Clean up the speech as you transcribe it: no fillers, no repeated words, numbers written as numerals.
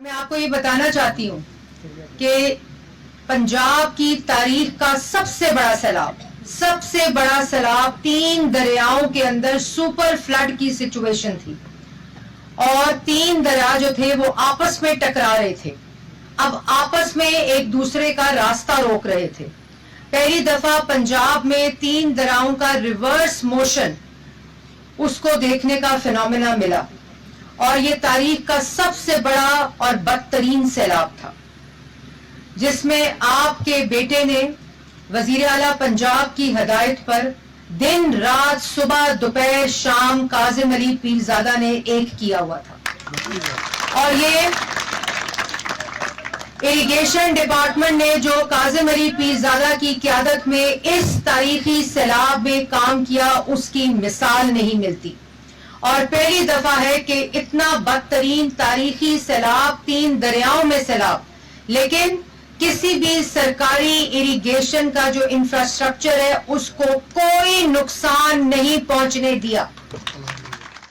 میں آپ کو یہ بتانا چاہتی ہوں کہ پنجاب کی تاریخ کا سب سے بڑا سیلاب 3 دریاؤں کے اندر سپر فلڈ کی سچویشن تھی اور 3 دریا جو تھے وہ آپس میں ٹکرا رہے تھے. اب آپس میں ایک دوسرے کا راستہ روک رہے تھے. پہلی دفعہ پنجاب میں 3 دریاؤں کا ریورس موشن اس کو دیکھنے کا فینومینا ملا اور یہ تاریخ کا سب سے بڑا اور بدترین سیلاب تھا جس میں آپ کے بیٹے نے وزیر اعلیٰ پنجاب کی ہدایت پر دن رات صبح دوپہر شام کاظم علی پیرزادہ نے ایک کیا ہوا تھا اور یہ اریگیشن ڈپارٹمنٹ نے جو کاظم علی پیرزادہ کی قیادت میں اس تاریخی سیلاب میں کام کیا اس کی مثال نہیں ملتی اور پہلی دفعہ ہے کہ اتنا بدترین تاریخی سیلاب 3 دریاؤں میں سیلاب لیکن کسی بھی سرکاری اریگیشن کا جو انفراسٹرکچر ہے اس کو کوئی نقصان نہیں پہنچنے دیا.